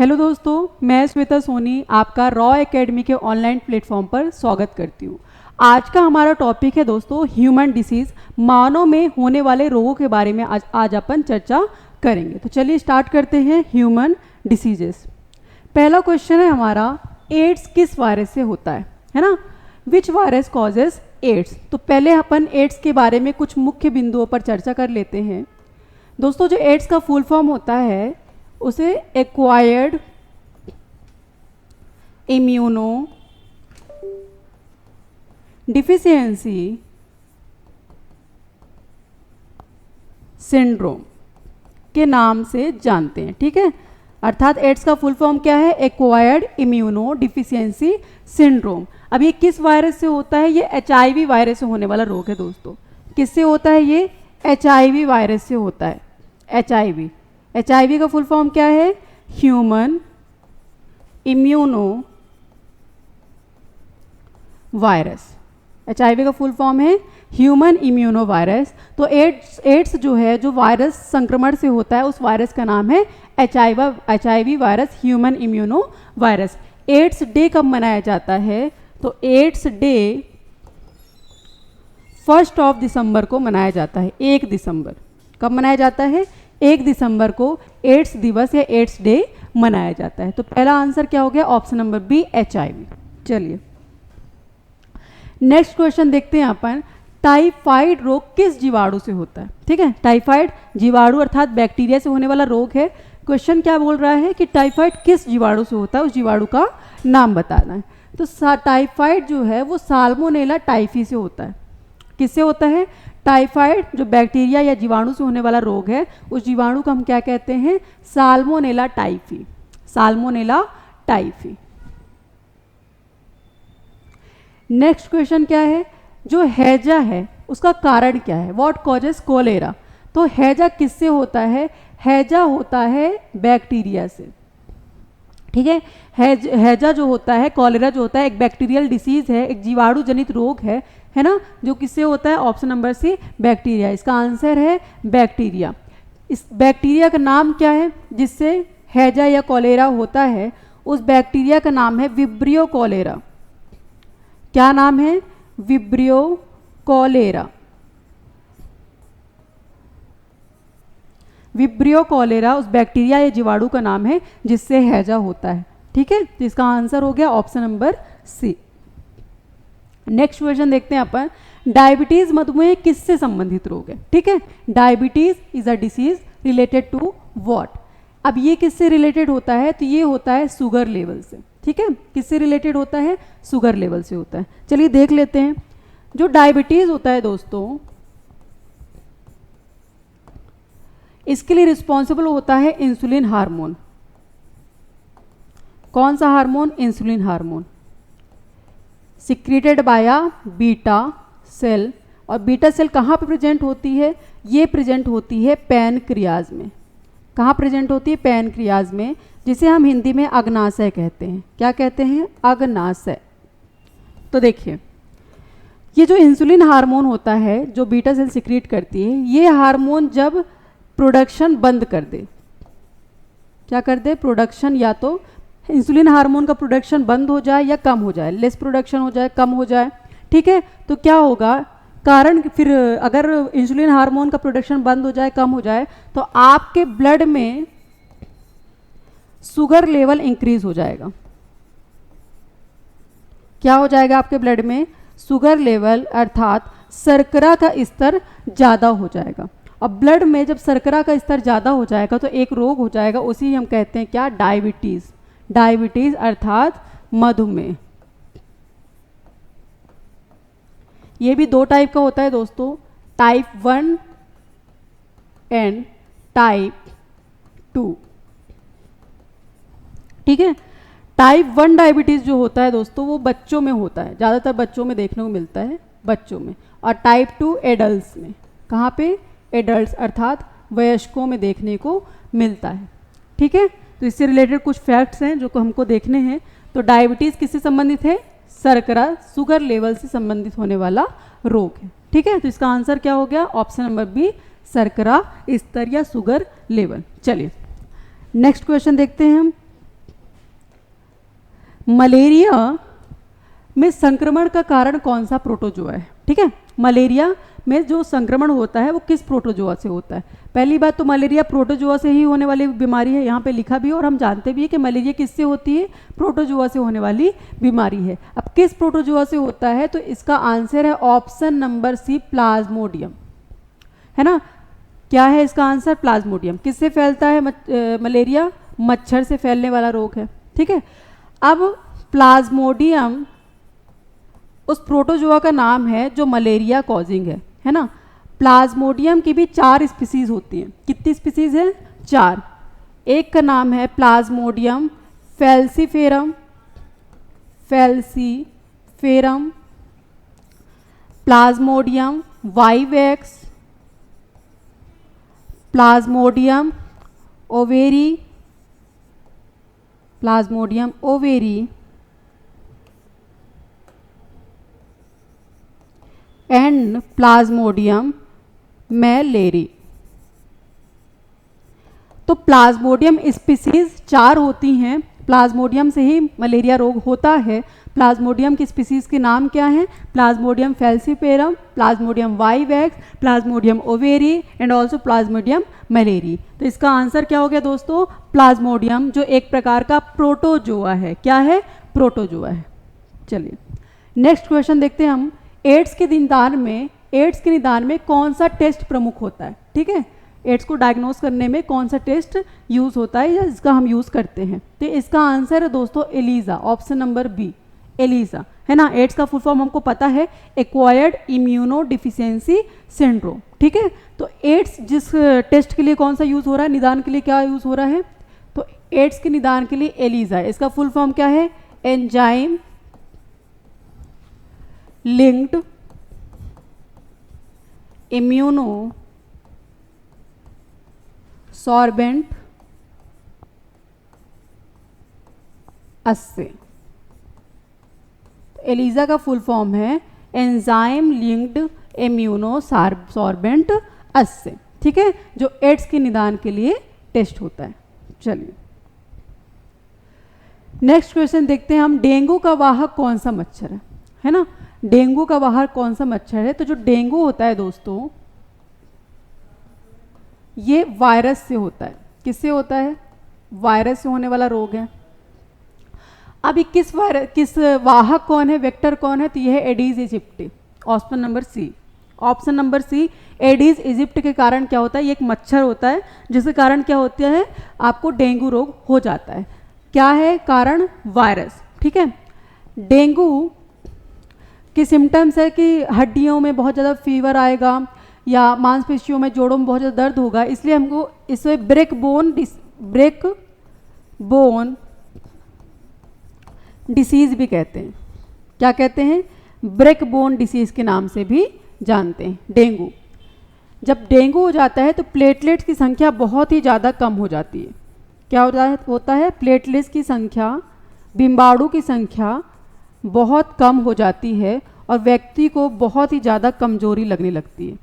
Hello दोस्तों, मैं श्वेता सोनी आपका रॉ एकेडमी के ऑनलाइन प्लेटफॉर्म पर स्वागत करती हूँ। आज का हमारा टॉपिक है दोस्तों ह्यूमन डिसीज़, मानव में होने वाले रोगों के बारे में आज अपन चर्चा करेंगे। तो चलिए स्टार्ट करते हैं ह्यूमन डिसीजेस। पहला क्वेश्चन है हमारा, एड्स किस वायरस से होता है ना। विच वायरस कॉजेज एड्स। तो पहले अपन एड्स के बारे में कुछ मुख्य बिंदुओं पर चर्चा कर लेते हैं। दोस्तों जो एड्स का फुल फॉर्म होता है उसे एक्वायर्ड इम्यूनो डिफिशियंसी सिंड्रोम के नाम से जानते हैं, ठीक है। अर्थात एड्स का फुल फॉर्म क्या है? Acquired immuno deficiency syndrome. अब ये किस वायरस से होता है? ये HIV वायरस से होने वाला रोग है दोस्तों। किससे होता है? ये HIV वायरस से होता है। HIV का फुल फॉर्म क्या है? Human immuno virus. HIV का फुल फॉर्म है ह्यूमन इम्यूनो वायरस। तो एड्स जो है, जो वायरस संक्रमण से होता है, उस वायरस का नाम है HIV virus, human immuno virus. AIDS day कब मनाया जाता है? तो एड्स डे 1 दिसंबर को मनाया जाता है। 1 दिसंबर कब मनाया जाता है? 1 दिसंबर को एड्स दिवस या एड्स डे मनाया जाता है। तो पहला आंसर क्या हो गया? Option number B, HIV। चलिए नेक्स्ट क्वेश्चन देखते हैं अपन। टाइफाइड रोग किस जीवाणु से होता है? ठीक है, टाइफाइड जीवाणु अर्थात बैक्टीरिया से होने वाला रोग है। क्वेश्चन क्या बोल रहा है कि टाइफाइड किस जीवाणु से होता है, उस जीवाणु का नाम बताना है। तो टाइफाइड जो है वो साल्मोनेला टाइफी से होता है। किससे होता है? टाइफाइड जो बैक्टीरिया या जीवाणु से होने वाला रोग है, उस जीवाणु को हम क्या कहते हैं? Salmonella typhi. Salmonella typhi. Next question क्या है? जो हैजा है उसका कारण क्या है? What causes cholera. तो हैजा किससे होता है? हैजा होता है बैक्टीरिया से, ठीक है। हैजा जो होता है, कॉलेरा जो होता है, एक बैक्टीरियल डिसीज है, एक जीवाणु जनित रोग है ना, जो किससे होता है? Option number C, bacteria. इसका आंसर है बैक्टीरिया। इस बैक्टीरिया का नाम क्या है जिससे हैजा या कॉलेरा होता है? उस बैक्टीरिया का नाम है विब्रियो कॉलेरा। क्या नाम है? Vibrio cholera. विब्रियो कॉलेरा उस बैक्टीरिया या जीवाणु का नाम है जिससे हैजा होता है, ठीक है। तो इसका आंसर हो गया option number C. Next question देखते हैं अपन। डायबिटीज मधुमेह किससे संबंधित रोग है? ठीक है, diabetes is a disease related to what. अब ये किससे रिलेटेड होता है? तो ये होता है शुगर लेवल से, ठीक है। किससे रिलेटेड होता है? शुगर लेवल से होता है। चलिए देख लेते हैं। जो डायबिटीज होता है दोस्तों, इसके लिए रिस्पॉन्सिबल होता है इंसुलिन हार्मोन। कौन सा hormone? Insulin hormone. Secreted by beta cell. और बीटा सेल कहाँ पे प्रेजेंट होती है? ये प्रेजेंट होती है पैनक्रियाज में। कहाँ प्रेजेंट होती है? पैनक्रियाज में, जिसे हम हिंदी में अग्नाशय कहते हैं। क्या कहते हैं? अग्नाशय। तो देखिए, ये जो इंसुलिन हार्मोन होता है जो बीटा सेल सिक्रीट करती है, ये हार्मोन जब प्रोडक्शन बंद कर दे, क्या कर दे? प्रोडक्शन, या तो इंसुलिन हार्मोन का प्रोडक्शन बंद हो जाए या कम हो जाए, लेस प्रोडक्शन हो जाए, कम हो जाए, ठीक है। तो क्या होगा कारण? फिर अगर इंसुलिन हार्मोन का प्रोडक्शन बंद हो जाए, कम हो जाए, तो आपके ब्लड में शुगर लेवल इंक्रीज हो जाएगा। क्या हो जाएगा आपके ब्लड में? शुगर लेवल अर्थात शर्करा का स्तर ज़्यादा हो जाएगा। और ब्लड में जब शर्करा का स्तर ज़्यादा हो जाएगा तो एक रोग हो जाएगा, उसी हम कहते हैं क्या? डायबिटीज़। डायबिटीज़ अर्थात मधुमेह। ये भी 2 टाइप का होता है दोस्तों, टाइप 1 एंड टाइप 2, ठीक है। टाइप 1 डायबिटीज़ जो होता है दोस्तों, वो बच्चों में होता है, ज़्यादातर बच्चों में देखने को मिलता है, बच्चों में। और टाइप 2 एडल्ट्स में। कहाँ पे? एडल्ट्स अर्थात वयस्कों में देखने को मिलता है, ठीक है। तो इससे रिलेटेड कुछ फैक्ट्स हैं जो हमको देखने हैं। तो डायबिटीज़ किससे संबंधित है? शर्करा, शुगर लेवल से संबंधित होने वाला रोग है, ठीक है। तो इसका आंसर क्या हो गया? ऑप्शन नंबर बी, शर्करा स्तर या शुगर लेवल। चलिए नेक्स्ट क्वेश्चन देखते हैं हम। मलेरिया में संक्रमण का कारण कौन सा प्रोटोजोआ है? ठीक है, मलेरिया में जो संक्रमण होता है वो किस प्रोटोजोआ से होता है? पहली बात तो मलेरिया प्रोटोजोआ से ही होने वाली बीमारी है, यहाँ पे लिखा भी है और हम जानते भी है कि मलेरिया किससे होती है? प्रोटोजोआ से होने वाली बीमारी है। अब किस प्रोटोजोआ से होता है? तो इसका आंसर है ऑप्शन नंबर सी, प्लाज्मोडियम, है ना। क्या है इसका आंसर? प्लाज्मोडियम। किससे फैलता है मलेरिया? मच्छर से फैलने वाला रोग है। ठीक है, अब प्लाज्मोडियम उस प्रोटोजोआ का नाम है जो मलेरिया कॉजिंग है ना। प्लाज्मोडियम की भी 4 स्पीसीज होती हैं। कितनी स्पीसीज है? 4। एक का नाम है plasmodium falciparum, plasmodium vivax, plasmodium ovale and plasmodium malariae. तो प्लाज्मोडियम स्पीसीज 4 होती हैं। प्लाज्मोडियम से ही मलेरिया रोग होता है। प्लाज्मोडियम की स्पीसीज के नाम क्या हैं? Plasmodium falciparum, plasmodium vivax, plasmodium ovale and also plasmodium malariae. तो इसका आंसर क्या हो गया दोस्तों? प्लाज्मोडियम, जो एक प्रकार का प्रोटोजोआ है। क्या है? प्रोटोजोआ है। चलिए नेक्स्ट क्वेश्चन देखते हैं हम। एड्स के निदान में कौन सा टेस्ट प्रमुख होता है? ठीक है, एड्स को डायग्नोस करने में कौन सा टेस्ट यूज होता है या इसका हम यूज करते हैं? तो इसका आंसर है दोस्तों ELISA, option number B, ELISA, है ना। एड्स का फुल फॉर्म हमको पता है, एक्वायर्ड इम्यूनो डिफिशियंसी सिंड्रोम। ठीक है, तो एड्स जिस टेस्ट के लिए कौन सा यूज हो रहा है, निदान के लिए क्या यूज हो रहा है? तो एड्स के निदान के लिए एलिसा है। इसका फुल फॉर्म क्या है? Enzyme linked immunosorbent assay. ELISA का फुल फॉर्म है enzyme linked immunosorbent assay. ठीक है, जो एड्स के निदान के लिए टेस्ट होता है। चलिए नेक्स्ट क्वेश्चन देखते हैं हम। डेंगू का वाहक कौन सा मच्छर है ना। डेंगू का वाहक कौन सा मच्छर है? तो जो डेंगू होता है दोस्तों, ये वायरस से होता है। किससे होता है? वायरस से होने वाला रोग है। अभी किस वाहक कौन है, वेक्टर कौन है? तो यह है Aedes aegypti, option number C. Aedes aegypti के कारण क्या होता है? ये एक मच्छर होता है जिसके कारण क्या होता है? आपको डेंगू रोग हो जाता है। क्या है कारण? वायरस। ठीक है, डेंगू के सिम्टम्स है कि हड्डियों में बहुत ज़्यादा फीवर आएगा या मांसपेशियों में, जोड़ों में बहुत ज़्यादा दर्द होगा। इसलिए हमको इसे ब्रेक बोन डिसीज़ भी कहते हैं। क्या कहते हैं? ब्रेक बोन डिसीज़ के नाम से भी जानते हैं डेंगू। जब डेंगू हो जाता है तो प्लेटलेट्स की संख्या बहुत ही ज़्यादा कम हो जाती है। क्या होता है? प्लेटलेट्स की संख्या, बिम्बाणु की संख्या बहुत कम हो जाती है और व्यक्ति को बहुत ही ज़्यादा कमजोरी लगने लगती है।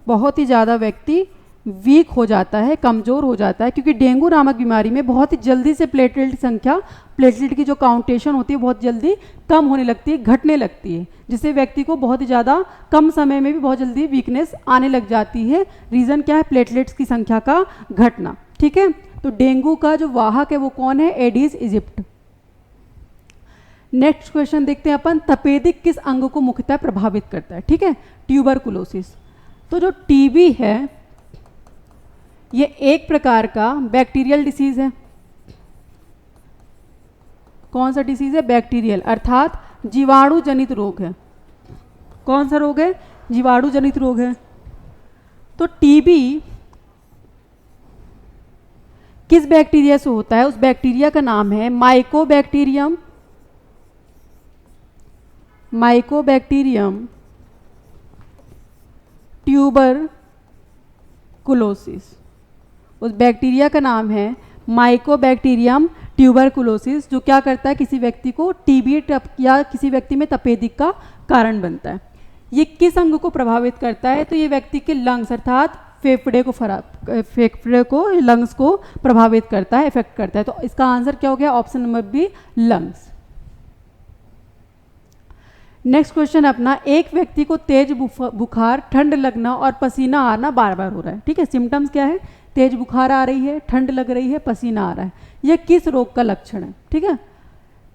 बहुत ही ज़्यादा व्यक्ति वीक हो जाता है, कमज़ोर हो जाता है, क्योंकि डेंगू नामक बीमारी में बहुत ही जल्दी से प्लेटलेट की संख्या, प्लेटलेट की जो काउंटेशन होती है बहुत जल्दी कम होने लगती है, घटने लगती है, जिससे व्यक्ति को बहुत ही ज़्यादा कम समय में भी बहुत जल्दी वीकनेस आने लग जाती है। रीज़न क्या है? प्लेटलेट्स की संख्या का घटना। ठीक है, तो डेंगू का जो वाहक है वो कौन है? Aedes Egypt. नेक्स्ट क्वेश्चन देखते हैं अपन। तपेदिक किस अंग को मुख्यतः प्रभावित करता है? ठीक है, ट्यूबरकुलोसिस। तो जो टीबी है ये एक प्रकार का बैक्टीरियल डिसीज है। कौन सा डिसीज है? बैक्टीरियल, अर्थात जीवाणु जनित रोग है। कौन सा रोग है? जीवाणु जनित रोग है। तो टीबी किस बैक्टीरिया से होता है? उस बैक्टीरिया का नाम है माइकोबैक्टीरियम ट्यूबरकुलोसिस। उस बैक्टीरिया का नाम है माइकोबैक्टीरियम ट्यूबरकुलोसिस, जो क्या करता है? किसी व्यक्ति को टीबी या किसी व्यक्ति में तपेदिक का कारण बनता है। ये किस अंग को प्रभावित करता है? तो ये व्यक्ति के लंग्स अर्थात फेफड़े को लंग्स को प्रभावित करता है, इफेक्ट करता है। तो इसका आंसर क्या हो गया? Option number B, lungs. Next question अपना, एक व्यक्ति को तेज बुखार, ठंड लगना और पसीना आना बार बार हो रहा है। ठीक है, सिम्टम्स क्या है? तेज बुखार आ रही है, ठंड लग रही है, पसीना आ रहा है। यह किस रोग का लक्षण है? ठीक है,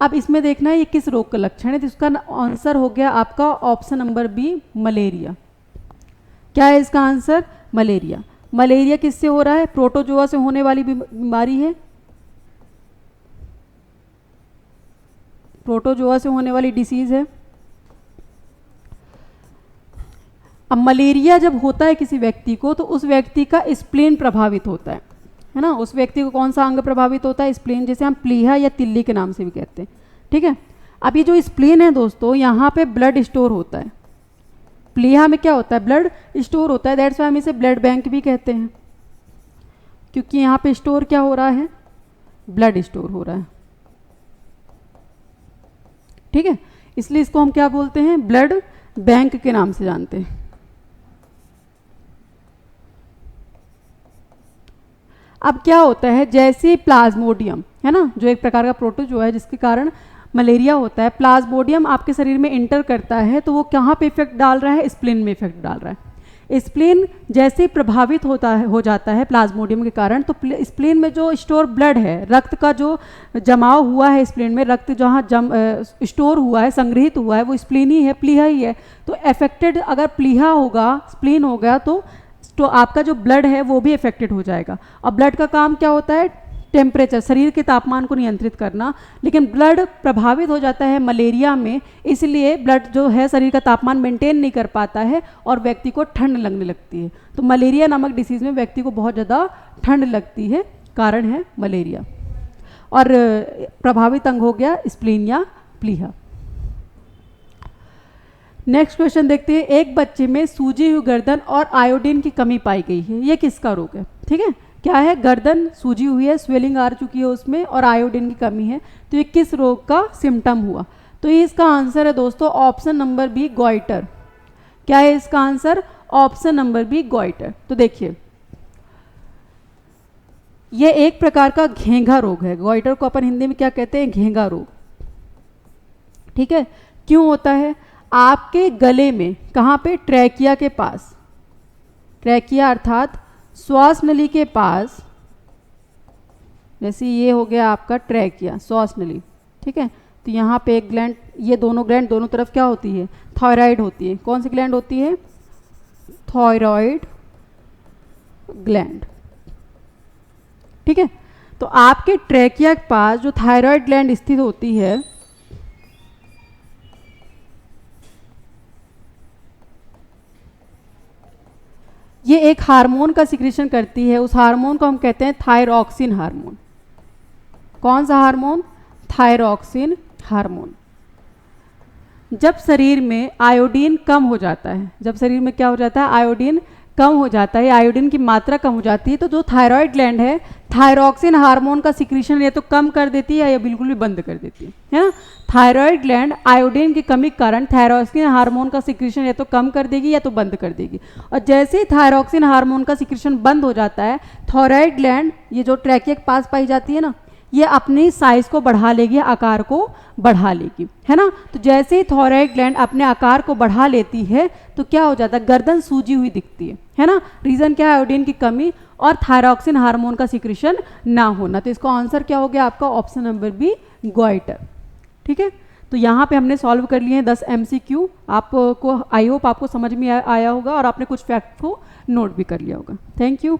अब इसमें देखना है ये किस रोग का लक्षण है। तो इसका आंसर हो गया आपका ऑप्शन नंबर बी, मलेरिया। क्या है इसका आंसर? मलेरिया। मलेरिया किससे हो रहा है? प्रोटोजोआ से होने वाली बीमारी है, प्रोटोजोआ से होने वाली डिसीज है। अब मलेरिया जब होता है किसी व्यक्ति को, तो उस व्यक्ति का स्प्लीन प्रभावित होता है ना। उस व्यक्ति को कौन सा अंग प्रभावित होता है? स्प्लीन, जिसे हम प्लीहा या तिल्ली के नाम से भी कहते हैं। ठीक है, अब ये जो स्प्लीन है दोस्तों, यहाँ पे ब्लड स्टोर होता है। प्लीहा में क्या होता है? ब्लड स्टोर होता है। दैट्स वाई हम इसे ब्लड बैंक भी कहते हैं, क्योंकि यहाँ पे स्टोर क्या हो रहा है? ब्लड स्टोर हो रहा है। ठीक है, इसलिए इसको हम क्या बोलते हैं? ब्लड बैंक के नाम से जानते हैं। अब क्या होता है, जैसे प्लाज्मोडियम है ना, जो एक प्रकार का प्रोटोजोआ है जिसके कारण मलेरिया होता है, प्लाज्मोडियम आपके शरीर में इंटर करता है, तो वो कहाँ पे इफेक्ट डाल रहा है? स्प्लीन में इफेक्ट डाल रहा है। स्प्लीन जैसे प्रभावित हो जाता है प्लाज्मोडियम के कारण, तो स्प्लीन में जो स्टोर ब्लड है, रक्त का जो जमाव हुआ है स्प्लीन में, रक्त जहाँ स्टोर हुआ है, संग्रहित हुआ है, वो स्प्लीन ही है, प्लीहा ही है। तो अफेक्टेड अगर प्लीहा होगा, स्प्लीन हो गया, तो आपका जो ब्लड है वो भी अफेक्टेड हो जाएगा। और ब्लड का काम क्या होता है? टेम्परेचर, शरीर के तापमान को नियंत्रित करना। लेकिन ब्लड प्रभावित हो जाता है मलेरिया में, इसलिए ब्लड जो है शरीर का तापमान मेंटेन नहीं कर पाता है और व्यक्ति को ठंड लगने लगती है। तो मलेरिया नामक डिसीज में व्यक्ति को बहुत ज़्यादा ठंड लगती है, कारण है मलेरिया। और प्रभावित अंग हो गया स्प्लीन या प्लीहा। नेक्स्ट क्वेश्चन देखते हैं, एक बच्चे में सूजी हुई गर्दन और आयोडीन की कमी पाई गई है। ये किसका रोग है? ठीक है, क्या है? गर्दन सूजी हुई है, स्वेलिंग आ चुकी है उसमें, और आयोडीन की कमी है। तो ये किस रोग का सिम्टम हुआ? तो ये इसका आंसर है दोस्तों ऑप्शन नंबर बी, गॉइटर। क्या है इसका answer? Option number B, goitre. तो देखिए, ये एक प्रकार का घेंघा रोग है। गॉइटर को अपन हिंदी में क्या कहते हैं? घेंघा रोग। ठीक है, क्यों होता है? आपके गले में, कहाँ पे? ट्रैकिया के पास, ट्रैकिया अर्थात श्वास नली के पास, जैसे ये हो गया आपका ट्रैकिया, श्वास नली। ठीक है, तो यहाँ पे एक ग्लैंड, ये दोनों ग्लैंड दोनों तरफ क्या होती है? थायराइड होती है। कौन सी ग्लैंड होती है? Thyroid gland. ठीक है, तो आपके ट्रैकिया के पास जो थायराइड ग्लैंड स्थित होती है, ये एक हार्मोन का सिक्रीशन करती है। उस हार्मोन को हम कहते हैं थायरॉक्सिन हार्मोन। कौन सा हार्मोन? Thyroxine hormone. जब शरीर में आयोडीन कम हो जाता है, जब शरीर में क्या हो जाता है? आयोडीन कम हो जाता है, आयोडीन की मात्रा कम हो जाती है, तो जो थायराइड ग्लैंड है थायरॉक्सिन हार्मोन का सिक्रीशन या तो कम कर देती है या बिल्कुल भी बंद कर देती है ना। थायराइड ग्लैंड आयोडीन की कमी के कारण थायरॉक्सिन हार्मोन का सिक्रीशन या तो कम कर देगी या तो बंद कर देगी। और जैसे ही थायरॉक्सिन हार्मोन का सिक्रीशन बंद हो जाता है, थायराइड ग्लैंड, ये जो ट्रैकिया के पास पाई जाती है ना, ये अपनी साइज को बढ़ा लेगी, आकार को बढ़ा लेगी, है ना। तो जैसे ही थायराइड ग्लैंड अपने आकार को बढ़ा लेती है, तो क्या हो जाता है? गर्दन सूजी हुई दिखती है ना। रीजन क्या है? आयोडीन की कमी और थायरॉक्सिन हार्मोन का सिक्रीशन ना होना। तो इसका आंसर क्या हो गया आपका? Option number B, goitre. ठीक है, तो यहाँ पे हमने सॉल्व कर लिए हैं 10 MCQ। आपको आई होप आपको समझ में आया होगा और आपने कुछ फैक्ट को नोट भी कर लिया होगा। Thank you.